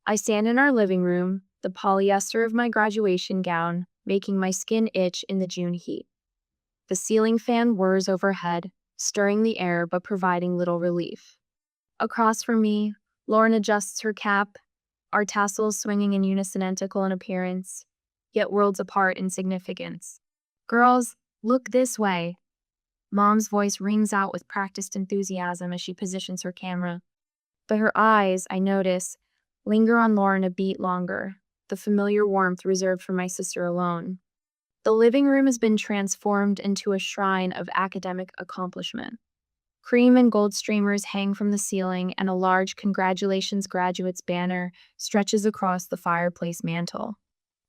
I stand in our living room, the polyester of my graduation gown making my skin itch in the June heat. The ceiling fan whirs overhead, stirring the air but providing little relief. Across from me, Lauren adjusts her cap, our tassels swinging in unison identical in appearance, yet worlds apart in significance. Girls, look this way. Mom's voice rings out with practiced enthusiasm as she positions her camera. But her eyes, I notice, linger on Lauren a beat longer, the familiar warmth reserved for my sister alone. The living room has been transformed into a shrine of academic accomplishment. Cream and gold streamers hang from the ceiling, and a large Congratulations Graduates banner stretches across the fireplace mantel.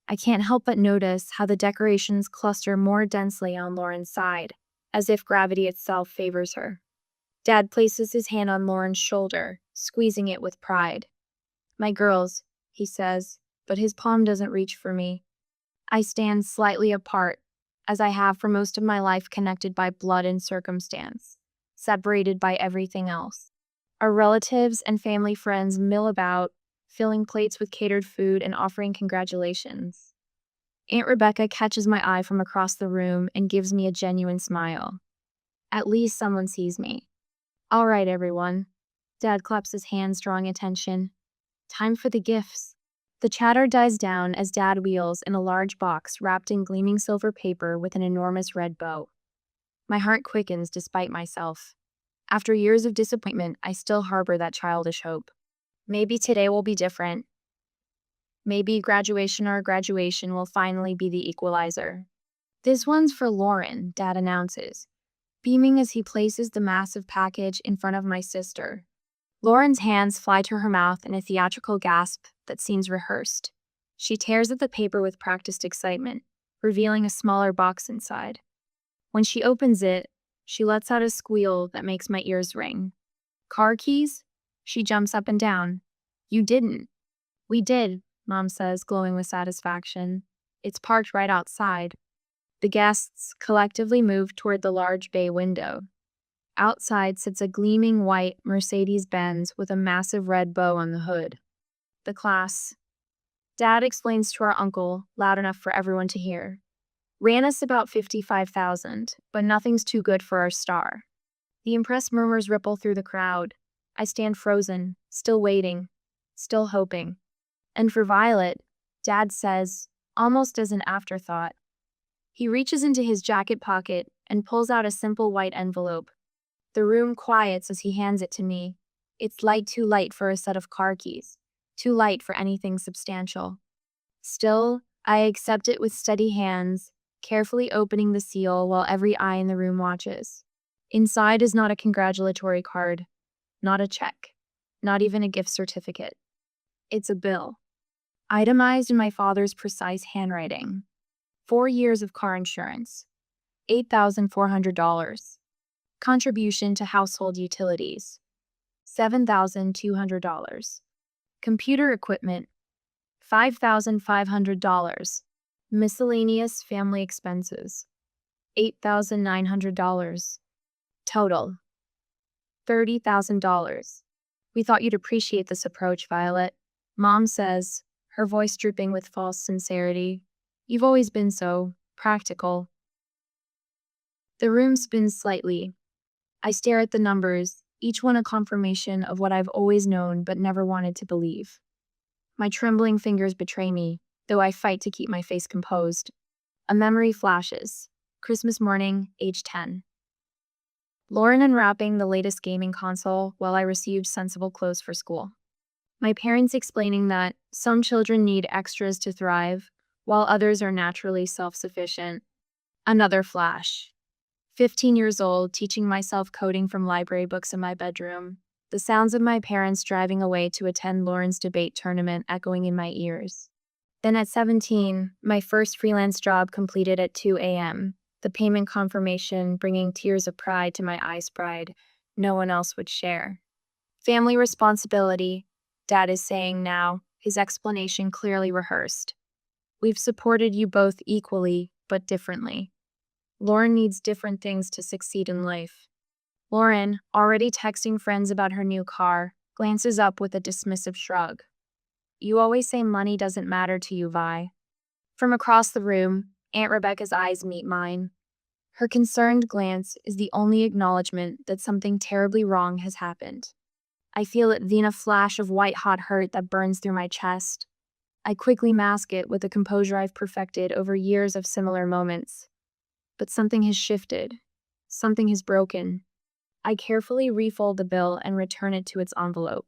I can't help but notice how the decorations cluster more densely on Lauren's side, as if gravity itself favors her. Dad places his hand on Lauren's shoulder, squeezing it with pride. "My girls," he says, but his palm doesn't reach for me. I stand slightly apart, as I have for most of my life, connected by blood and circumstance, separated by everything else. Our relatives and family friends mill about, filling plates with catered food and offering congratulations. Aunt Rebecca catches my eye from across the room and gives me a genuine smile. At least someone sees me. "All right, everyone." Dad claps his hands, drawing attention. "Time for the gifts." The chatter dies down as Dad wheels in a large box wrapped in gleaming silver paper with an enormous red bow. My heart quickens despite myself. After years of disappointment, I still harbor that childish hope. Maybe today will be different. Maybe graduation will finally be the equalizer. "This one's for Lauren," Dad announces, beaming as he places the massive package in front of my sister. Lauren's hands fly to her mouth in a theatrical gasp that seems rehearsed. She tears at the paper with practiced excitement, revealing a smaller box inside. When she opens it, she lets out a squeal that makes my ears ring. "Car keys?" She jumps up and down. "You didn't." "We did," Mom says, glowing with satisfaction. "It's parked right outside." The guests collectively move toward the large bay window. Outside sits a gleaming white Mercedes-Benz with a massive red bow on the hood. The class, Dad explains to our uncle, loud enough for everyone to hear, ran us about 55,000, but nothing's too good for our star. The impressed murmurs ripple through the crowd. I stand frozen, still waiting, still hoping. And for Violet, Dad says, almost as an afterthought. He reaches into his jacket pocket and pulls out a simple white envelope. The room quiets as he hands it to me. It's too light for a set of car keys, too light for anything substantial. Still, I accept it with steady hands, carefully opening the seal while every eye in the room watches. Inside is not a congratulatory card, not a check, not even a gift certificate. It's a bill, itemized in my father's precise handwriting. 4 years of car insurance, $8,400. Contribution to household utilities, $7,200. Computer equipment, $5,500. Miscellaneous family expenses, $8,900. Total, $30,000. "We thought you'd appreciate this approach, Violet," Mom says, her voice drooping with false sincerity. "You've always been so practical." The room spins slightly. I stare at the numbers, each one a confirmation of what I've always known but never wanted to believe. My trembling fingers betray me, though I fight to keep my face composed. A memory flashes. Christmas morning, age 10. Lauren unwrapping the latest gaming console while I received sensible clothes for school. My parents explaining that some children need extras to thrive, while others are naturally self-sufficient. Another flash. 15 years old, teaching myself coding from library books in my bedroom. The sounds of my parents driving away to attend Lauren's debate tournament echoing in my ears. Then at 17, my first freelance job completed at 2 a.m., the payment confirmation bringing tears of pride to my eyes, pride no one else would share. Family responsibility, Dad is saying now, his explanation clearly rehearsed. "We've supported you both equally, but differently. Lauren needs different things to succeed in life." Lauren, already texting friends about her new car, glances up with a dismissive shrug. You always say money doesn't matter to you, Vi. From across the room, Aunt Rebecca's eyes meet mine. Her concerned glance is the only acknowledgement that something terribly wrong has happened. I feel it then a flash of white-hot hurt that burns through my chest. I quickly mask it with the composure I've perfected over years of similar moments. But something has shifted. Something has broken. I carefully refold the bill and return it to its envelope.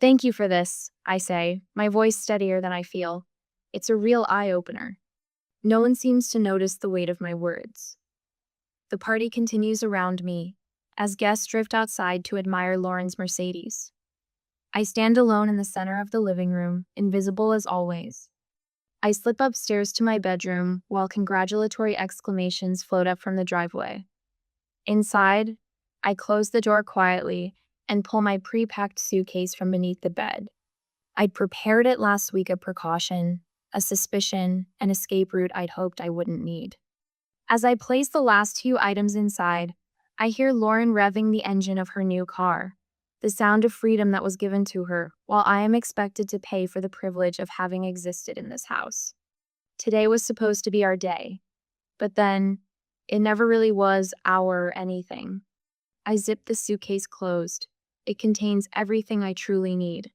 Thank you for this, I say, my voice steadier than I feel. It's a real eye-opener. No one seems to notice the weight of my words. The party continues around me, as guests drift outside to admire Lauren's Mercedes. I stand alone in the center of the living room, invisible as always. I slip upstairs to my bedroom while congratulatory exclamations float up from the driveway. Inside, I close the door quietly and pull my pre-packed suitcase from beneath the bed. I'd prepared it last week a precaution, a suspicion, an escape route I'd hoped I wouldn't need. As I place the last few items inside, I hear Lauren revving the engine of her new car, the sound of freedom that was given to her, while I am expected to pay for the privilege of having existed in this house. Today was supposed to be our day, but then it never really was our anything. I zip the suitcase closed. It contains everything I truly need.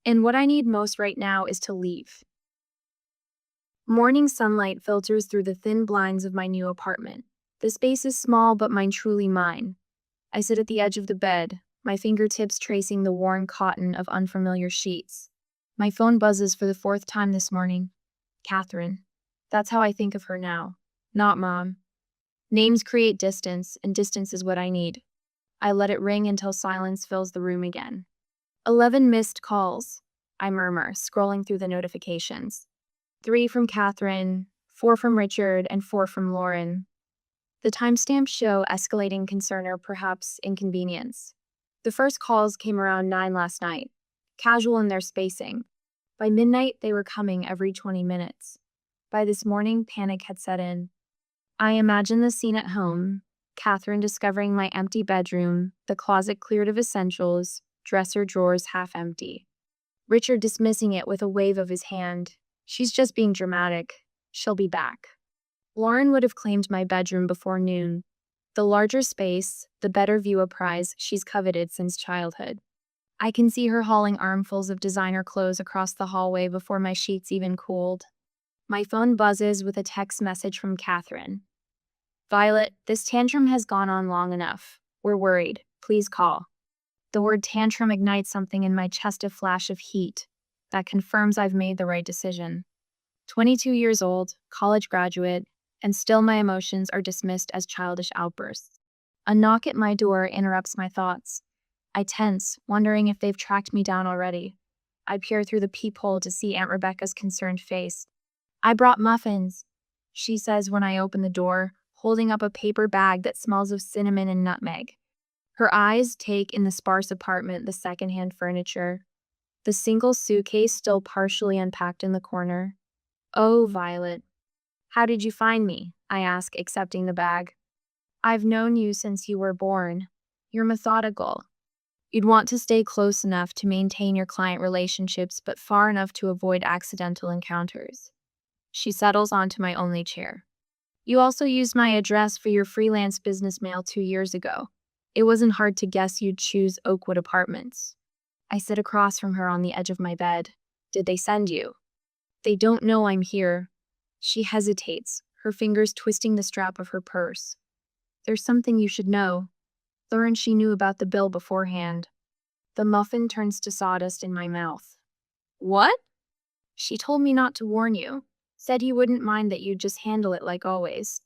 And what I need most right now is to leave. Morning sunlight filters through the thin blinds of my new apartment. The space is small, but truly mine. I sit at the edge of the bed, my fingertips tracing the worn cotton of unfamiliar sheets. My phone buzzes for the fourth time this morning. Catherine. That's how I think of her now. Not Mom. Names create distance, and distance is what I need. I let it ring until silence fills the room again. 11 missed calls, I murmur, scrolling through the notifications. 3 from Catherine, 4 from Richard, and 4 from Lauren. The timestamps show escalating concern or perhaps inconvenience. The first calls came around 9 last night, casual in their spacing. By midnight, they were coming every 20 minutes. By this morning, panic had set in. I imagine the scene at home, Catherine discovering my empty bedroom, the closet cleared of essentials, dresser drawers half empty. Richard dismissing it with a wave of his hand. She's just being dramatic. She'll be back. Lauren would have claimed my bedroom before noon. The larger space, the better view a prize she's coveted since childhood. I can see her hauling armfuls of designer clothes across the hallway before my sheets even cooled. My phone buzzes with a text message from Catherine. Violet, this tantrum has gone on long enough. We're worried. Please call. The word tantrum ignites something in my chest, a flash of heat that confirms I've made the right decision. 22 years old, college graduate, and still my emotions are dismissed as childish outbursts. A knock at my door interrupts my thoughts. I tense, wondering if they've tracked me down already. I peer through the peephole to see Aunt Rebecca's concerned face. I brought muffins, she says when I open the door, holding up a paper bag that smells of cinnamon and nutmeg. Her eyes take in the sparse apartment, the secondhand furniture, the single suitcase still partially unpacked in the corner. Oh, Violet. How did you find me? I ask, accepting the bag. I've known you since you were born. You're methodical. You'd want to stay close enough to maintain your client relationships, but far enough to avoid accidental encounters. She settles onto my only chair. You also used my address for your freelance business mail 2 years ago. It wasn't hard to guess you'd choose Oakwood Apartments. I sit across from her on the edge of my bed. Did they send you? They don't know I'm here. She hesitates, her fingers twisting the strap of her purse. There's something you should know. Learned she knew about the bill beforehand. The muffin turns to sawdust in my mouth. What? She told me not to warn you. Said you wouldn't mind, that you'd just handle it like always.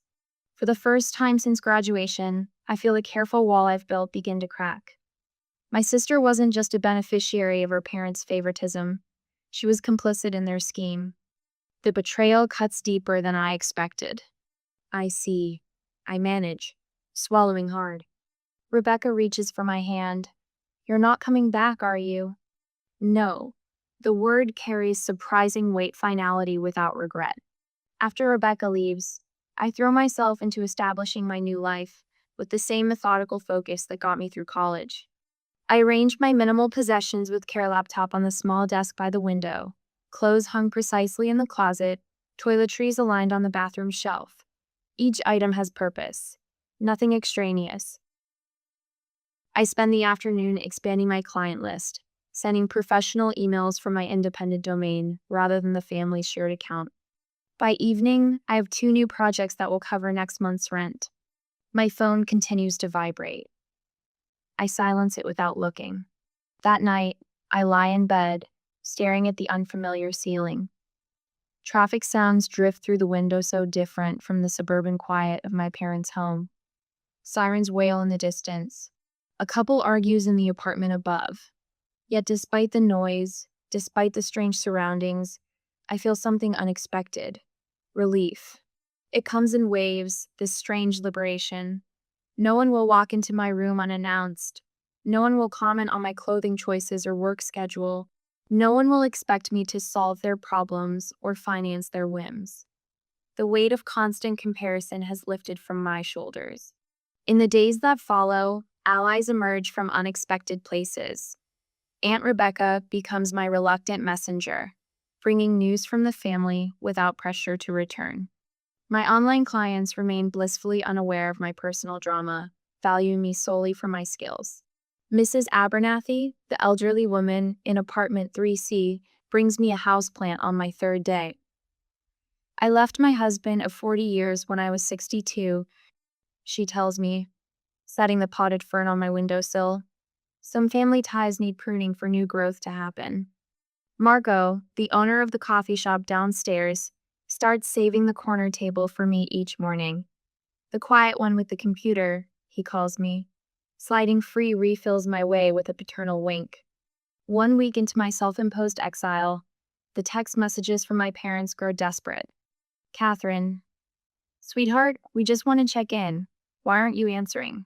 For the first time since graduation, I feel the careful wall I've built begin to crack. My sister wasn't just a beneficiary of her parents' favoritism. She was complicit in their scheme. The betrayal cuts deeper than I expected. I see. I manage, swallowing hard. Rebecca reaches for my hand. You're not coming back, are you? No. The word carries surprising weight, finality without regret. After Rebecca leaves, I throw myself into establishing my new life with the same methodical focus that got me through college. I arrange my minimal possessions with care laptop on the small desk by the window, Clothes hung precisely in the closet, toiletries aligned on the bathroom shelf. Each item has purpose, nothing extraneous. I spend the afternoon expanding my client list, sending professional emails from my independent domain rather than the family's shared account. By evening, I have 2 new projects that will cover next month's rent. My phone continues to vibrate. I silence it without looking. That night, I lie in bed, staring at the unfamiliar ceiling. Traffic sounds drift through the window so different from the suburban quiet of my parents' home. Sirens wail in the distance. A couple argues in the apartment above. Yet despite the noise, despite the strange surroundings, I feel something unexpected. Relief. It comes in waves, this strange liberation. No one will walk into my room unannounced. No one will comment on my clothing choices or work schedule. No one will expect me to solve their problems or finance their whims. The weight of constant comparison has lifted from my shoulders. In the days that follow, allies emerge from unexpected places. Aunt Rebecca becomes my reluctant messenger, bringing news from the family without pressure to return. My online clients remain blissfully unaware of my personal drama, valuing me solely for my skills. Mrs. Abernathy, the elderly woman in apartment 3C, brings me a houseplant on my 3rd day. I left my husband of 40 years when I was 62, she tells me, setting the potted fern on my windowsill. Some family ties need pruning for new growth to happen. Margot, the owner of the coffee shop downstairs, starts saving the corner table for me each morning. The quiet one with the computer, he calls me. Sliding free refills my way with a paternal wink. 1 week into my self-imposed exile, the text messages from my parents grow desperate. Catherine, sweetheart, we just want to check in. Why aren't you answering?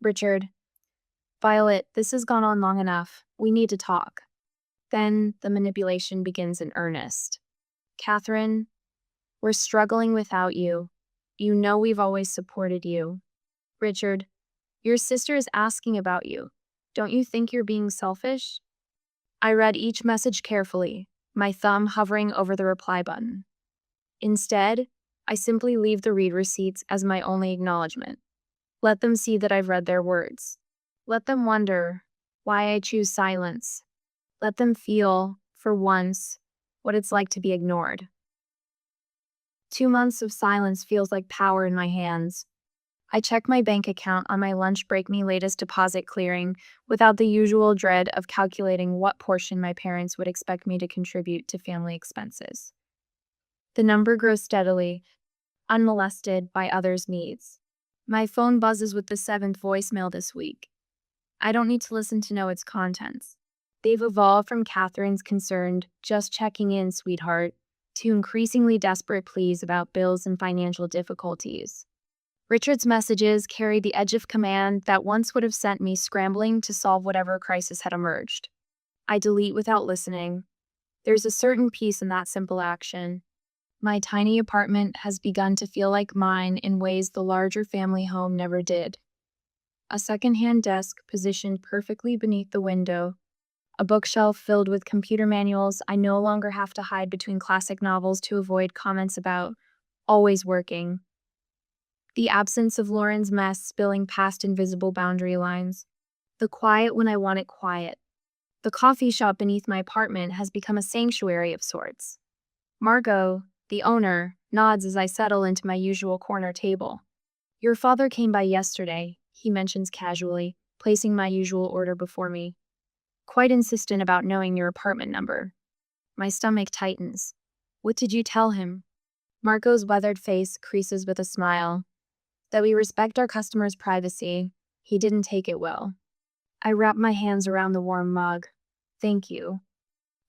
Richard, Violet, this has gone on long enough. We need to talk. Then the manipulation begins in earnest. Catherine, we're struggling without you. You know we've always supported you. Richard, your sister is asking about you. Don't you think you're being selfish? I read each message carefully, my thumb hovering over the reply button. Instead, I simply leave the read receipts as my only acknowledgement. Let them see that I've read their words. Let them wonder why I choose silence. Let them feel, for once, what it's like to be ignored. 2 months of silence feels like power in my hands. I check my bank account on my lunch break, me latest deposit clearing, without the usual dread of calculating what portion my parents would expect me to contribute to family expenses. The number grows steadily, unmolested by others' needs. My phone buzzes with the 7th voicemail this week. I don't need to listen to know its contents. They've evolved from Catherine's concerned, just checking in, sweetheart, to increasingly desperate pleas about bills and financial difficulties. Richard's messages carry the edge of command that once would have sent me scrambling to solve whatever crisis had emerged. I delete without listening. There's a certain peace in that simple action. My tiny apartment has begun to feel like mine in ways the larger family home never did. A second-hand desk positioned perfectly beneath the window. A bookshelf filled with computer manuals I no longer have to hide between classic novels to avoid comments about always working. The absence of Lauren's mess spilling past invisible boundary lines. The quiet when I want it quiet. The coffee shop beneath my apartment has become a sanctuary of sorts. Margot, the owner, nods as I settle into my usual corner table. Your father came by yesterday, he mentions casually, placing my usual order before me. Quite insistent about knowing your apartment number. My stomach tightens. What did you tell him? Marco's weathered face creases with a smile. That we respect our customers' privacy. He didn't take it well. I wrap my hands around the warm mug. Thank you.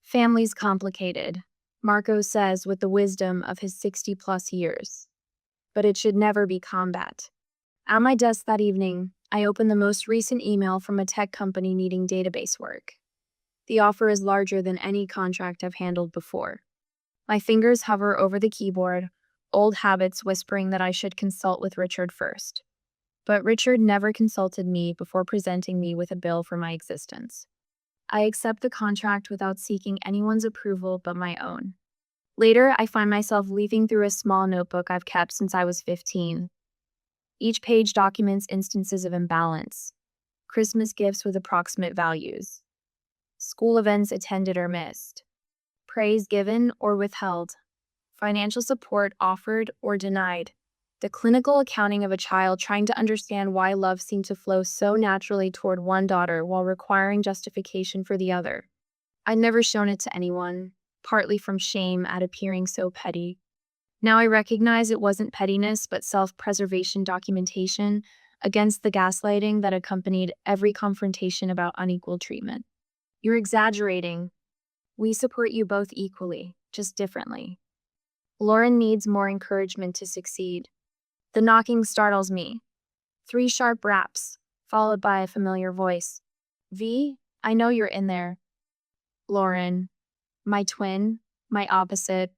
Family's complicated, Marco says with the wisdom of his 60-plus years. But it should never be combat. At my desk that evening, I open the most recent email from a tech company needing database work. The offer is larger than any contract I've handled before. My fingers hover over the keyboard, old habits whispering that I should consult with Richard first. But Richard never consulted me before presenting me with a bill for my existence. I accept the contract without seeking anyone's approval but my own. Later, I find myself leafing through a small notebook I've kept since I was 15. Each page documents instances of imbalance: Christmas gifts with approximate values, school events attended or missed, praise given or withheld, financial support offered or denied, the clinical accounting of a child trying to understand why love seemed to flow so naturally toward one daughter while requiring justification for the other. I'd never shown it to anyone, partly from shame at appearing so petty. Now I recognize it wasn't pettiness, but self-preservation documentation against the gaslighting that accompanied every confrontation about unequal treatment. You're exaggerating. We support you both equally, just differently. Lauren needs more encouragement to succeed. The knocking startles me. 3 sharp raps, followed by a familiar voice. V, I know you're in there. Lauren, my twin, my opposite,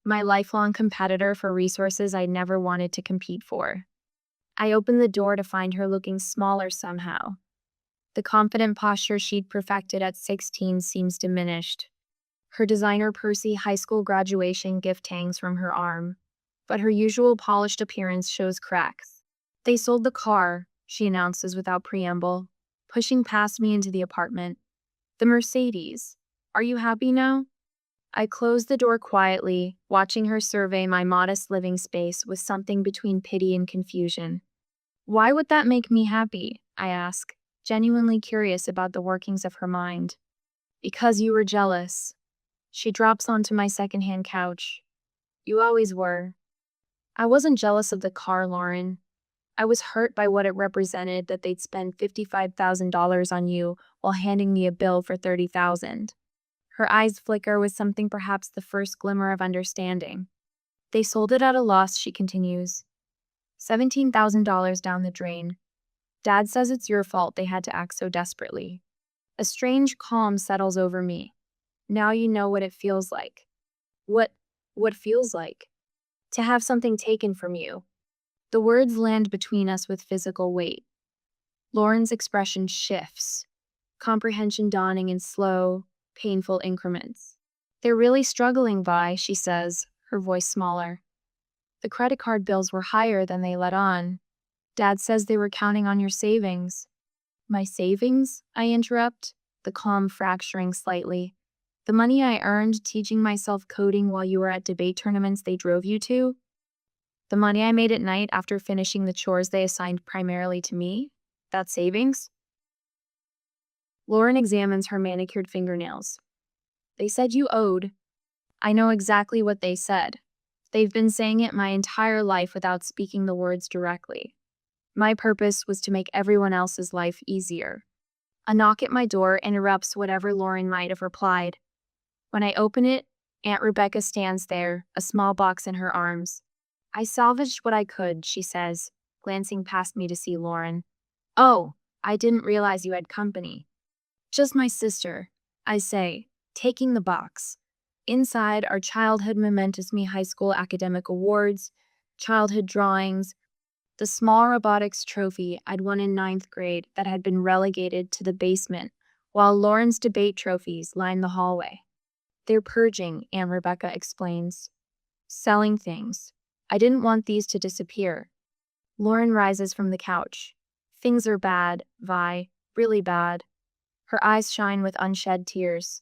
my lifelong competitor for resources I never wanted to compete for. I opened the door to find her looking smaller somehow. The confident posture she'd perfected at 16 seems diminished. Her designer Percy high school graduation gift hangs from her arm, but her usual polished appearance shows cracks. They sold the car, she announces without preamble, pushing past me into the apartment. The Mercedes. Are you happy now? I closed the door quietly, watching her survey my modest living space with something between pity and confusion. Why would that make me happy? I ask, genuinely curious about the workings of her mind. Because you were jealous. She drops onto my secondhand couch. You always were. I wasn't jealous of the car, Lauren. I was hurt by what it represented that they'd spend $55,000 on you while handing me a bill for $30,000. Her eyes flicker with something perhaps the first glimmer of understanding. They sold it at a loss, she continues. $17,000 down the drain. Dad says it's your fault they had to act so desperately. A strange calm settles over me. Now you know what it feels like. What feels like? To have something taken from you. The words land between us with physical weight. Lauren's expression shifts, comprehension dawning in slow, painful increments. They're really struggling, Vi, she says, her voice smaller. The credit card bills were higher than they let on. Dad says they were counting on your savings. My savings? I interrupt, the calm fracturing slightly. The money I earned teaching myself coding while you were at debate tournaments they drove you to? The money I made at night after finishing the chores they assigned primarily to me? That savings? Lauren examines her manicured fingernails. They said you owed. I know exactly what they said. They've been saying it my entire life without speaking the words directly. My purpose was to make everyone else's life easier. A knock at my door interrupts whatever Lauren might have replied. When I open it, Aunt Rebecca stands there, a small box in her arms. I salvaged what I could, she says, glancing past me to see Lauren. Oh, I didn't realize you had company. Just my sister, I say, taking the box. Inside are childhood momentous me high school academic awards, childhood drawings, the small robotics trophy I'd won in 9th grade that had been relegated to the basement, while Lauren's debate trophies line the hallway. They're purging, Aunt Rebecca explains. Selling things. I didn't want these to disappear. Lauren rises from the couch. Things are bad, Vi, really bad. Her eyes shine with unshed tears.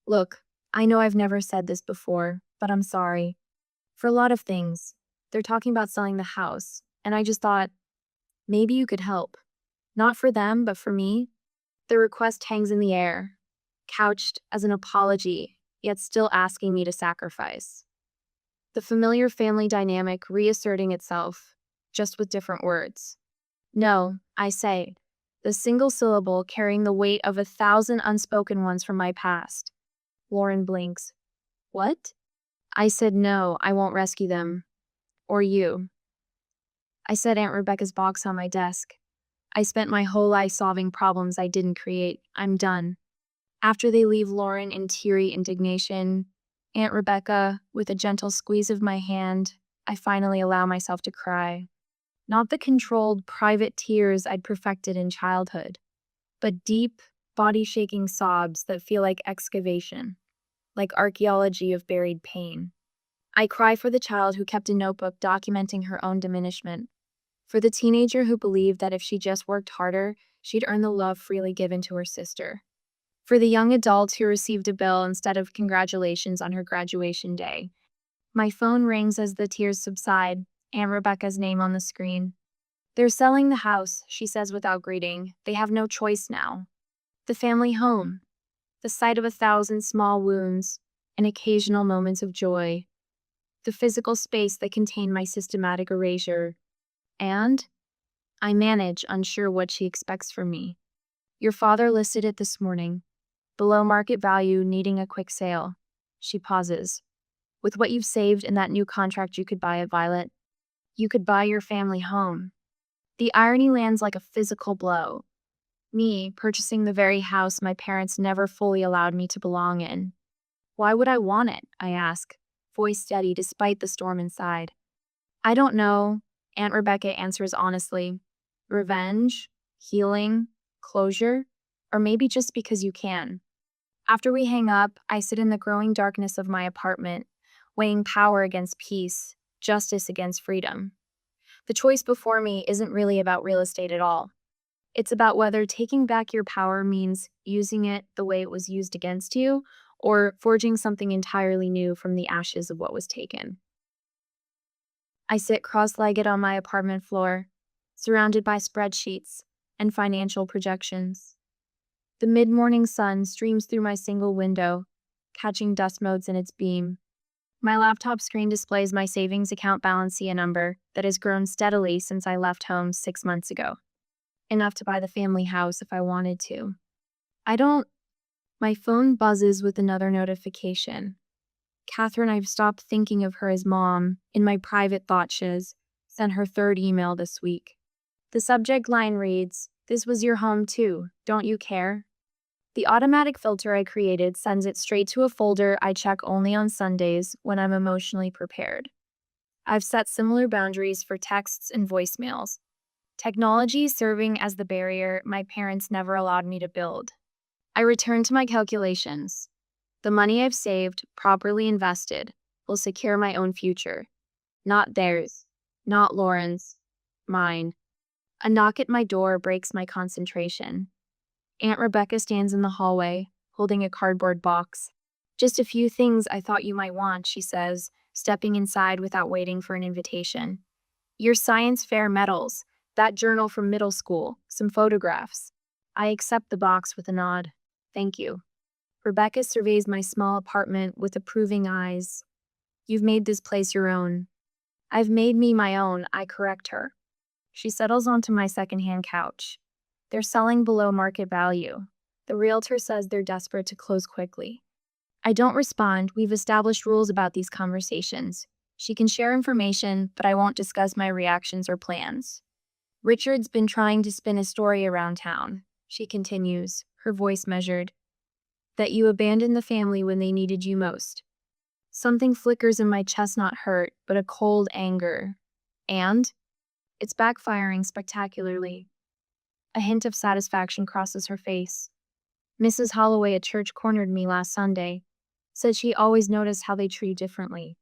Look, I know I've never said this before, but I'm sorry. For a lot of things. They're talking about selling the house, and I just thought, maybe you could help. Not for them, but for me. The request hangs in the air, couched as an apology, yet still asking me to sacrifice. The familiar family dynamic reasserting itself, just with different words. No, I say, the single syllable carrying the weight of 1,000 unspoken ones from my past. Lauren blinks. What? I said no, I won't rescue them. Or you. I set Aunt Rebecca's box on my desk. I spent my whole life solving problems I didn't create. I'm done. After they leave Lauren in teary indignation, Aunt Rebecca, with a gentle squeeze of my hand, I finally allow myself to cry. Not the controlled, private tears I'd perfected in childhood, but deep, body-shaking sobs that feel like excavation, like archaeology of buried pain. I cry for the child who kept a notebook documenting her own diminishment, for the teenager who believed that if she just worked harder, she'd earn the love freely given to her sister, for the young adult who received a bill instead of congratulations on her graduation day. My phone rings as the tears subside, and Rebecca's name on the screen. They're selling the house, she says without greeting. They have no choice now. The family home, the site of 1,000 small wounds and occasional moments of joy, the physical space that contained my systematic erasure. And I manage, unsure what she expects from me. Your father listed it this morning, below market value, needing a quick sale. She pauses. With what you've saved in that new contract, you could buy it, Violet. You could buy your family home. The irony lands like a physical blow. Me purchasing the very house my parents never fully allowed me to belong in. Why would I want it? I ask, voice steady despite the storm inside. I don't know, Aunt Rebecca answers honestly. Revenge? Healing? Closure? Or maybe just because you can. After we hang up, I sit in the growing darkness of my apartment, weighing power against peace, justice against freedom. The choice before me isn't really about real estate at all. It's about whether taking back your power means using it the way it was used against you, or forging something entirely new from the ashes of what was taken. I sit cross-legged on my apartment floor, surrounded by spreadsheets and financial projections. The mid-morning sun streams through my single window, catching dust motes in its beam. My laptop screen displays my savings account balance, a number that has grown steadily since I left home 6 months ago. Enough to buy the family house if I wanted to. My phone buzzes with another notification. Catherine, I've stopped thinking of her as mom, in my private thought shiz, sent her third email this week. The subject line reads, "This was your home too, don't you care?" The automatic filter I created sends it straight to a folder I check only on Sundays when I'm emotionally prepared. I've set similar boundaries for texts and voicemails. Technology serving as the barrier my parents never allowed me to build. I return to my calculations. The money I've saved, properly invested, will secure my own future. Not theirs. Not Lauren's. Mine. A knock at my door breaks my concentration. Aunt Rebecca stands in the hallway, holding a cardboard box. "Just a few things I thought you might want," she says, stepping inside without waiting for an invitation. "Your science fair medals, that journal from middle school, some photographs." I accept the box with a nod. "Thank you." Rebecca surveys my small apartment with approving eyes. "You've made this place your own." "I've made me my own," I correct her. She settles onto my secondhand couch. "They're selling below market value. The realtor says they're desperate to close quickly." I don't respond. We've established rules about these conversations. She can share information, but I won't discuss my reactions or plans. "Richard's been trying to spin a story around town," she continues, her voice measured. "That you abandoned the family when they needed you most." Something flickers in my chest, not hurt, but a cold anger. And it's backfiring spectacularly. A hint of satisfaction crosses her face. "Mrs. Holloway at church cornered me last Sunday. Said she always noticed how they treat you differently.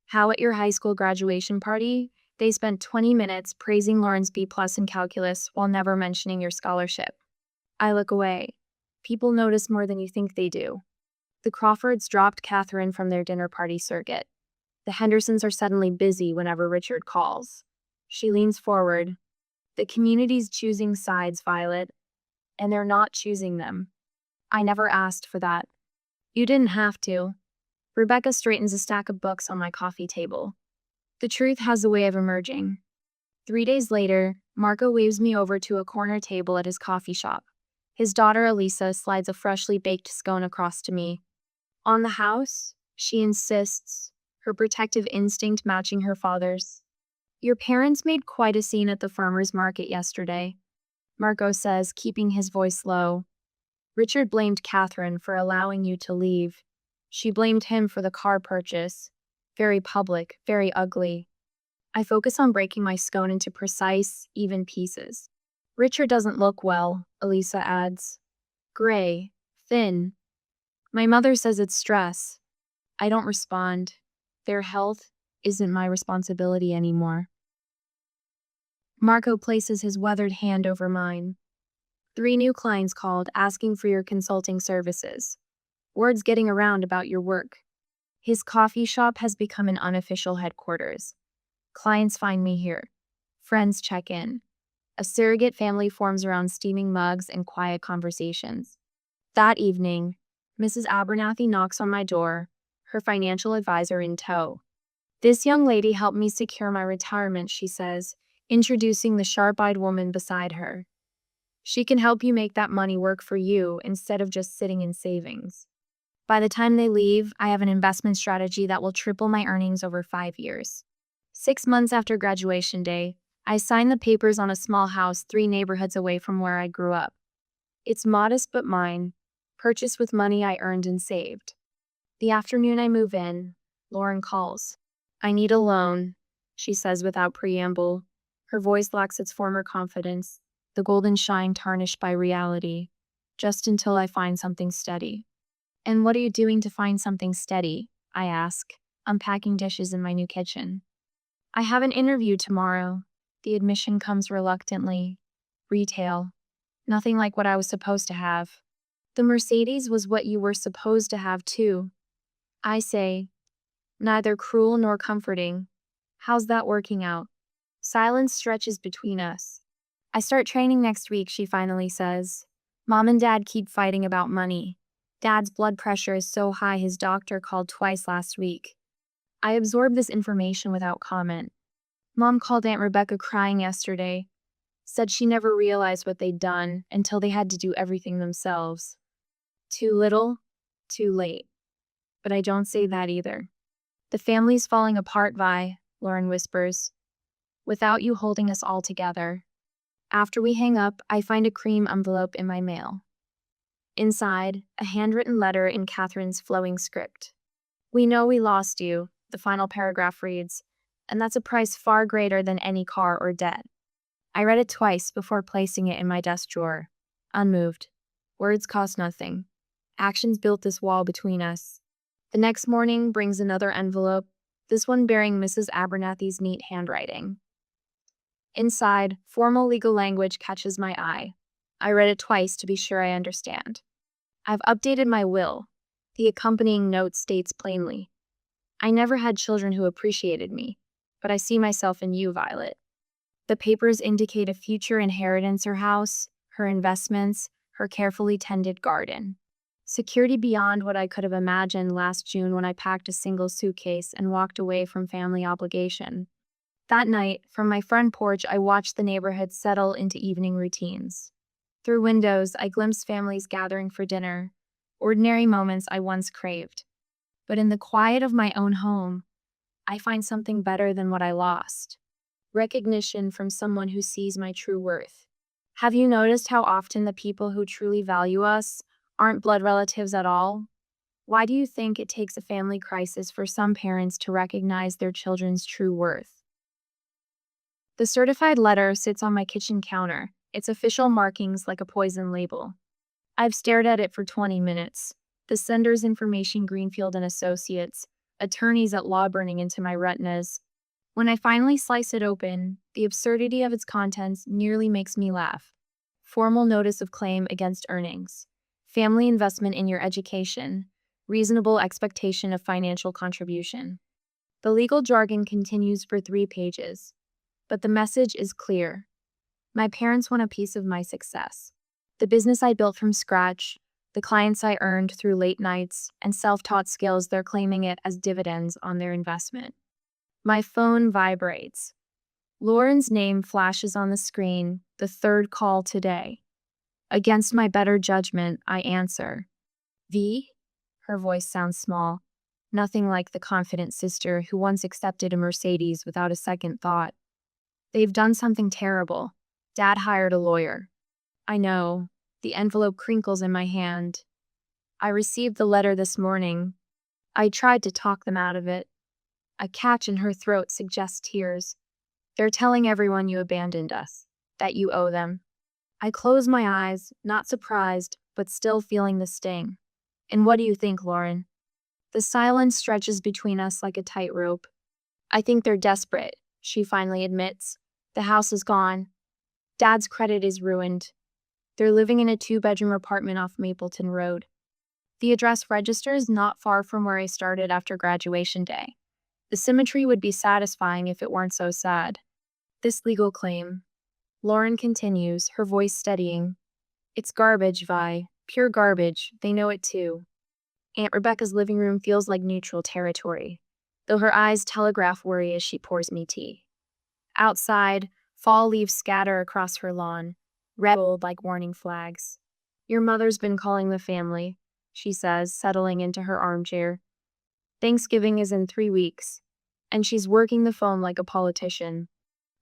How at your high school graduation party, they spent 20 minutes praising Lauren's B+ in calculus while never mentioning your scholarship." I look away. People notice more than you think they do. The Crawfords dropped Catherine from their dinner party circuit. The Hendersons are suddenly busy whenever Richard calls. She leans forward. "The community's choosing sides, Violet, and they're not choosing them. I never asked for that." "You didn't have to." Rebecca straightens a stack of books on my coffee table. "The truth has a way of emerging." 3 days later, Marco waves me over to a corner table at his coffee shop. His daughter Elisa slides a freshly baked scone across to me. "On the house?" she insists, her protective instinct matching her father's. "Your parents made quite a scene at the farmer's market yesterday," Marco says, keeping his voice low. "Richard blamed Catherine for allowing you to leave. She blamed him for the car purchase. Very public, very ugly." I focus on breaking my scone into precise, even pieces. "Richard doesn't look well," Elisa adds. Gray. Thin. My mother says it's stress. I don't respond. Their health isn't my responsibility anymore. Marco places his weathered hand over mine. 3 new clients called asking for your consulting services. Word's getting around about your work. His coffee shop has become an unofficial headquarters. Clients find me here. Friends check in. A surrogate family forms around steaming mugs and quiet conversations. That evening, Mrs. Abernathy knocks on my door, her financial advisor in tow. This young lady helped me secure my retirement, she says, introducing the sharp-eyed woman beside her. She can help you make that money work for you instead of just sitting in savings. By the time they leave, I have an investment strategy that will triple my earnings over 5 years. 6 months after graduation day, I signed the papers on a small house 3 neighborhoods away from where I grew up. It's modest but mine, purchased with money I earned and saved. The afternoon I move in, Lauren calls. I need a loan, she says without preamble. Her voice lacks its former confidence, the golden shine tarnished by reality, just until I find something steady. And what are you doing to find something steady? I ask, unpacking dishes in my new kitchen. I have an interview tomorrow. The admission comes reluctantly. Retail. Nothing like what I was supposed to have. The Mercedes was what you were supposed to have too. I say, neither cruel nor comforting. How's that working out? Silence stretches between us. I start training next week, she finally says. Mom and Dad keep fighting about money. Dad's blood pressure is so high his doctor called twice last week. I absorb this information without comment. Mom called Aunt Rebecca crying yesterday. Said she never realized what they'd done until they had to do everything themselves. Too little, too late. But I don't say that either. The family's falling apart, Vi, Lauren whispers. Without you holding us all together. After we hang up, I find a cream envelope in my mail. Inside, a handwritten letter in Catherine's flowing script. We know we lost you, the final paragraph reads, and that's a price far greater than any car or debt. I read it twice before placing it in my desk drawer, unmoved. Words cost nothing. Actions built this wall between us. The next morning brings another envelope, this one bearing Mrs. Abernathy's neat handwriting. Inside, formal legal language catches my eye. I read it twice to be sure I understand. I've updated my will. The accompanying note states plainly, I never had children who appreciated me, but I see myself in you, Violet. The papers indicate a future inheritance, her house, her investments, her carefully tended garden. Security beyond what I could have imagined last June when I packed a single suitcase and walked away from family obligation. That night, from my front porch, I watched the neighborhood settle into evening routines. Through windows, I glimpsed families gathering for dinner, ordinary moments I once craved. But in the quiet of my own home, I find something better than what I lost. Recognition from someone who sees my true worth. Have you noticed how often the people who truly value us aren't blood relatives at all? Why do you think it takes a family crisis for some parents to recognize their children's true worth? The certified letter sits on my kitchen counter, its official markings like a poison label. I've stared at it for 20 minutes. The sender's information, Greenfield and Associates, attorneys at law, burning into my retinas. When I finally slice it open, the absurdity of its contents nearly makes me laugh. Formal notice of claim against earnings. Family investment in your education. Reasonable expectation of financial contribution. The legal jargon continues for 3 pages. But the message is clear. My parents want a piece of my success. The business I built from scratch, the clients I earned through late nights, and self-taught skills they're claiming it as dividends on their investment. My phone vibrates. Lauren's name flashes on the screen, the 3rd call today. Against my better judgment, I answer. V? Her voice sounds small, nothing like the confident sister who once accepted a Mercedes without a second thought. They've done something terrible. Dad hired a lawyer. I know. The envelope crinkles in my hand. I received the letter this morning. I tried to talk them out of it. A catch in her throat suggests tears. They're telling everyone you abandoned us, that you owe them. I close my eyes, not surprised, but still feeling the sting. And what do you think, Lauren? The silence stretches between us like a tightrope. I think they're desperate, she finally admits. The house is gone. Dad's credit is ruined. They're living in a 2-bedroom apartment off Mapleton Road. The address registers not far from where I started after graduation day. The symmetry would be satisfying if it weren't so sad. This legal claim. Lauren continues, her voice steadying. It's garbage, Vi. Pure garbage. They know it too. Aunt Rebecca's living room feels like neutral territory, though her eyes telegraph worry as she pours me tea. Outside, fall leaves scatter across her lawn, red gold like warning flags. Your mother's been calling the family, she says, settling into her armchair. Thanksgiving is in 3 weeks, and she's working the phone like a politician.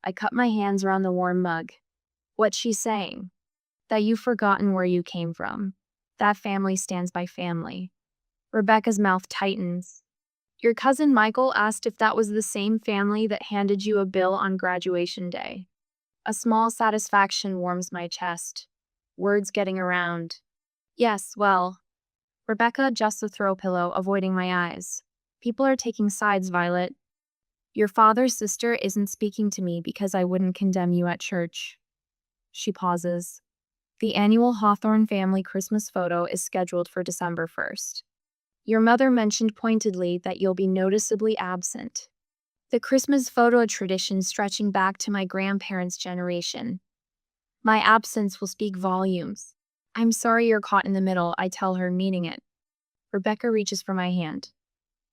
I cup my hands around the warm mug. What's she saying? That you've forgotten where you came from. That family stands by family. Rebecca's mouth tightens. Your cousin Michael asked if that was the same family that handed you a bill on graduation day. A small satisfaction warms my chest. Words getting around. Yes, well. Rebecca adjusts the throw pillow, avoiding my eyes. People are taking sides, Violet. Your father's sister isn't speaking to me because I wouldn't condemn you at church. She pauses. The annual Hawthorne family Christmas photo is scheduled for December 1st. Your mother mentioned pointedly that you'll be noticeably absent. The Christmas photo tradition stretching back to my grandparents' generation. My absence will speak volumes. I'm sorry you're caught in the middle, I tell her, meaning it. Rebecca reaches for my hand.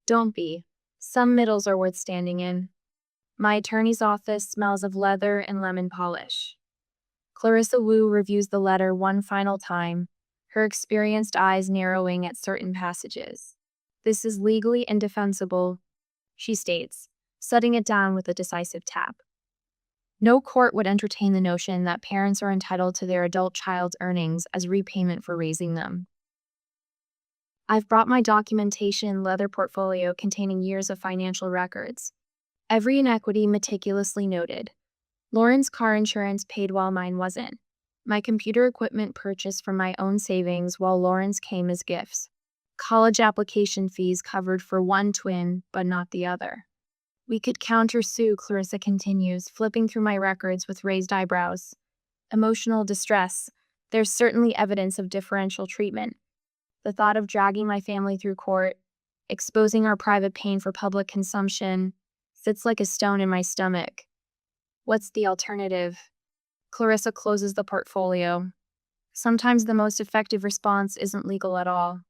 Don't be. Some middles are worth standing in. My attorney's office smells of leather and lemon polish. Clarissa Wu reviews the letter one final time, her experienced eyes narrowing at certain passages. This is legally indefensible, she states, setting it down with a decisive tap. No court would entertain the notion that parents are entitled to their adult child's earnings as repayment for raising them. I've brought my documentation and leather portfolio containing years of financial records. Every inequity meticulously noted. Lauren's car insurance paid while mine wasn't. My computer equipment purchased from my own savings while Lauren's came as gifts. College application fees covered for one twin, but not the other. We could countersue, Clarissa continues, flipping through my records with raised eyebrows. Emotional distress. There's certainly evidence of differential treatment. The thought of dragging my family through court, exposing our private pain for public consumption, sits like a stone in my stomach. What's the alternative? Clarissa closes the portfolio. Sometimes the most effective response isn't legal at all.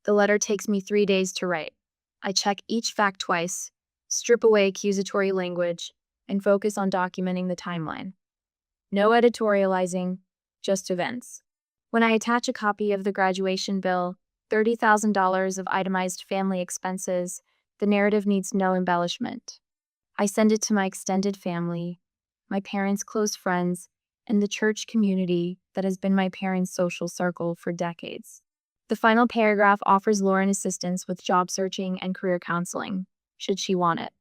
The letter takes me 3 days to write. I check each fact twice, strip away accusatory language, and focus on documenting the timeline. No editorializing, just events. When I attach a copy of the graduation bill, $30,000 of itemized family expenses, the narrative needs no embellishment. I send it to my extended family, my parents' close friends, and the church community that has been my parents' social circle for decades. The final paragraph offers Lauren assistance with job searching and career counseling, should she want it.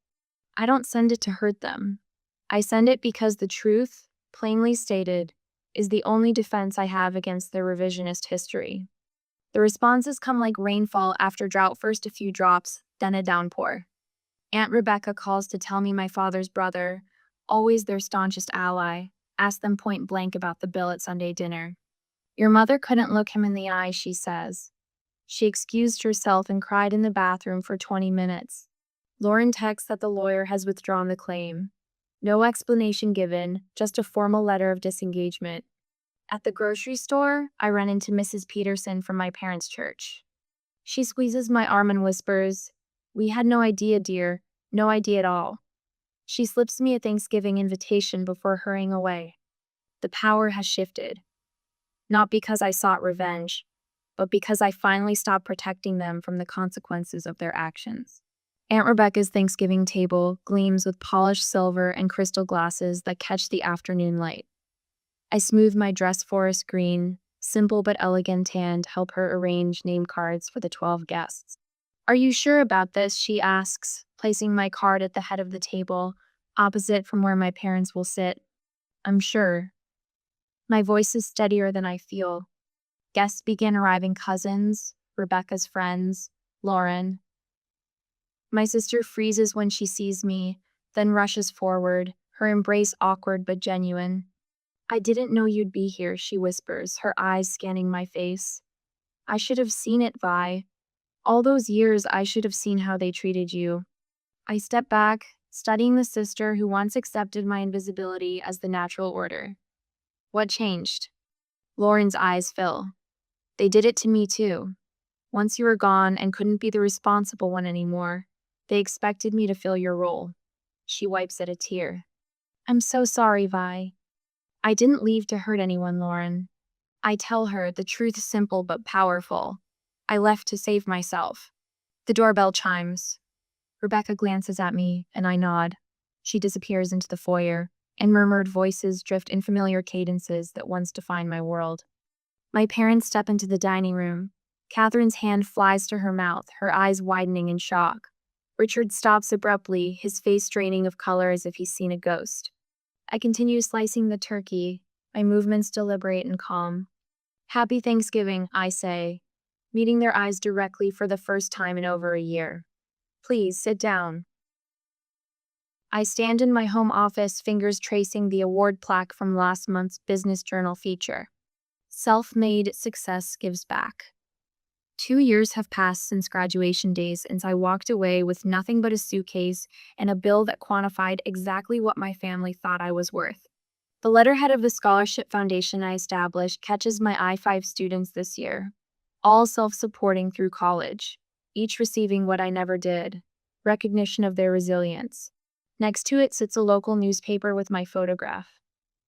I don't send it to hurt them. I send it because the truth, plainly stated, is the only defense I have against their revisionist history. The responses come like rainfall after drought, first a few drops, then a downpour. Aunt Rebecca calls to tell me my father's brother, always their staunchest ally, asked them point blank about the bill at Sunday dinner. Your mother couldn't look him in the eye, she says. She excused herself and cried in the bathroom for 20 minutes. Lauren texts that the lawyer has withdrawn the claim. No explanation given, just a formal letter of disengagement. At the grocery store, I run into Mrs. Peterson from my parents' church. She squeezes my arm and whispers, "We had no idea, dear, no idea at all." She slips me a Thanksgiving invitation before hurrying away. The power has shifted. Not because I sought revenge, but because I finally stopped protecting them from the consequences of their actions. Aunt Rebecca's Thanksgiving table gleams with polished silver and crystal glasses that catch the afternoon light. I smooth my dress forest green, simple but elegant hand, help her arrange name cards for the 12 guests. Are you sure about this? She asks, placing my card at the head of the table, opposite from where my parents will sit. I'm sure. My voice is steadier than I feel. Guests began arriving: cousins, Rebecca's friends, Lauren. My sister freezes when she sees me, then rushes forward, her embrace awkward but genuine. "I didn't know you'd be here," she whispers, her eyes scanning my face. "I should have seen it, Vi. All those years, I should have seen how they treated you." I step back, studying the sister who once accepted my invisibility as the natural order. "What changed?" Lauren's eyes fill. "They did it to me too. Once you were gone and couldn't be the responsible one anymore, they expected me to fill your role." She wipes at a tear. "I'm so sorry, Vi. I didn't leave to hurt anyone, Lauren." I tell her, the truth simple but powerful. I left to save myself. The doorbell chimes. Rebecca glances at me, and I nod. She disappears into the foyer, and murmured voices drift in familiar cadences that once defined my world. My parents step into the dining room. Catherine's hand flies to her mouth, her eyes widening in shock. Richard stops abruptly, his face draining of color as if he's seen a ghost. I continue slicing the turkey, my movements deliberate and calm. "Happy Thanksgiving," I say, meeting their eyes directly for the first time in over a year. "Please sit down." I stand in my home office, fingers tracing the award plaque from last month's Business Journal feature. Self-made success gives back. 2 years have passed since graduation days, since I walked away with nothing but a suitcase and a bill that quantified exactly what my family thought I was worth. The letterhead of the scholarship foundation I established catches my eye: 5 students this year, all self-supporting through college, each receiving what I never did, recognition of their resilience. Next to it sits a local newspaper with my photograph.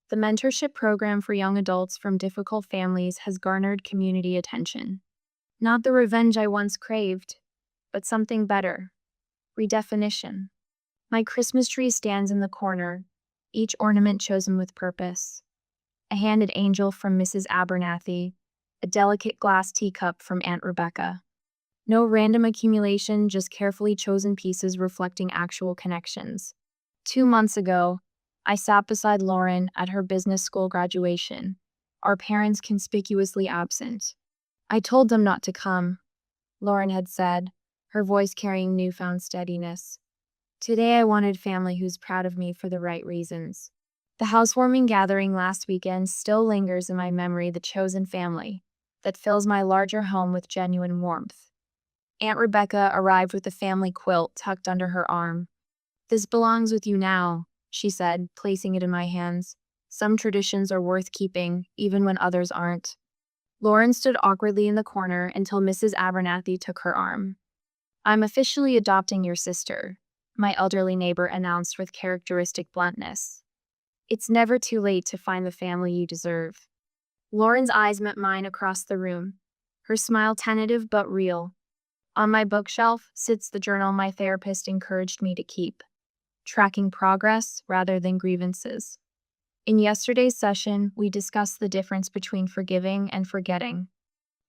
The mentorship program for young adults from difficult families has garnered community attention. Not the revenge I once craved, but something better. Redefinition. My Christmas tree stands in the corner, each ornament chosen with purpose. A handed angel from Mrs. Abernathy, a delicate glass teacup from Aunt Rebecca. No random accumulation, just carefully chosen pieces reflecting actual connections. 2 months ago, I sat beside Lauren at her business school graduation, our parents conspicuously absent. "I told them not to come," Lauren had said, her voice carrying newfound steadiness. "Today I wanted family who's proud of me for the right reasons." The housewarming gathering last weekend still lingers in my memory, the chosen family that fills my larger home with genuine warmth. Aunt Rebecca arrived with the family quilt tucked under her arm. "This belongs with you now," she said, placing it in my hands. "Some traditions are worth keeping, even when others aren't." Lauren stood awkwardly in the corner until Mrs. Abernathy took her arm. "I'm officially adopting your sister," my elderly neighbor announced with characteristic bluntness. "It's never too late to find the family you deserve." Lauren's eyes met mine across the room, her smile tentative but real. On my bookshelf sits the journal my therapist encouraged me to keep, tracking progress rather than grievances. In yesterday's session, we discussed the difference between forgiving and forgetting.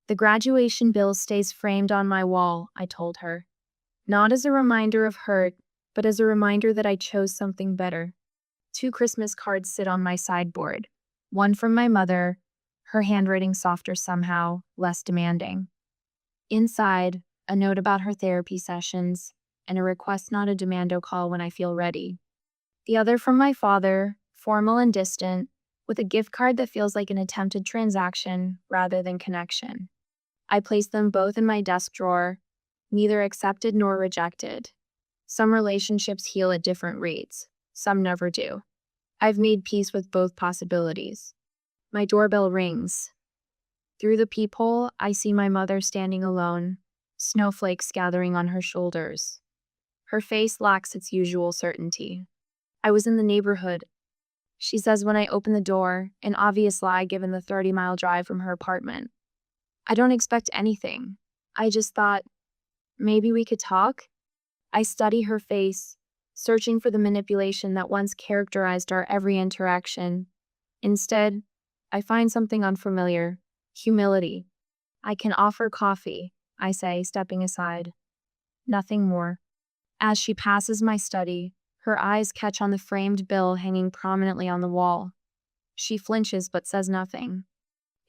"The graduation bill stays framed on my wall," I told her. "Not as a reminder of hurt, but as a reminder that I chose something better." 2 Christmas cards sit on my sideboard. One from my mother, her handwriting softer somehow, less demanding. Inside, a note about her therapy sessions, and a request not a demand call when I feel ready. The other from my father, formal and distant, with a gift card that feels like an attempted transaction rather than connection. I place them both in my desk drawer, neither accepted nor rejected. Some relationships heal at different rates, some never do. I've made peace with both possibilities. My doorbell rings. Through the peephole, I see my mother standing alone, snowflakes gathering on her shoulders. Her face lacks its usual certainty. "I was in the neighborhood," she says when I open the door, an obvious lie given the 30-mile drive from her apartment. I don't expect anything. I just thought, maybe we could talk? I study her face, searching for the manipulation that once characterized our every interaction. Instead, I find something unfamiliar: humility. "I can offer coffee," I say, stepping aside. Nothing more. As she passes my study, her eyes catch on the framed bill hanging prominently on the wall. She flinches but says nothing.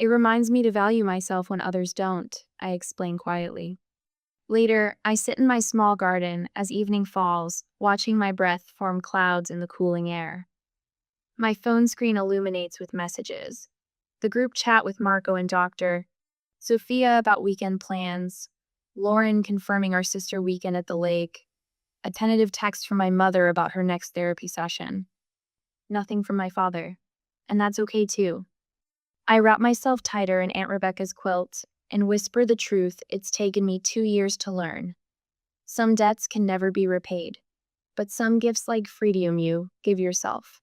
It reminds me to value myself when others don't, I explain quietly. Later, I sit in my small garden as evening falls, watching my breath form clouds in the cooling air. My phone screen illuminates with messages. The group chat with Marco and Doctor, Sophia about weekend plans, Lauren confirming our sister weekend at the lake, a tentative text from my mother about her next therapy session. Nothing from my father. And that's okay too. I wrap myself tighter in Aunt Rebecca's quilt and whisper the truth it's taken me 2 years to learn. Some debts can never be repaid, but some gifts like freedom you give yourself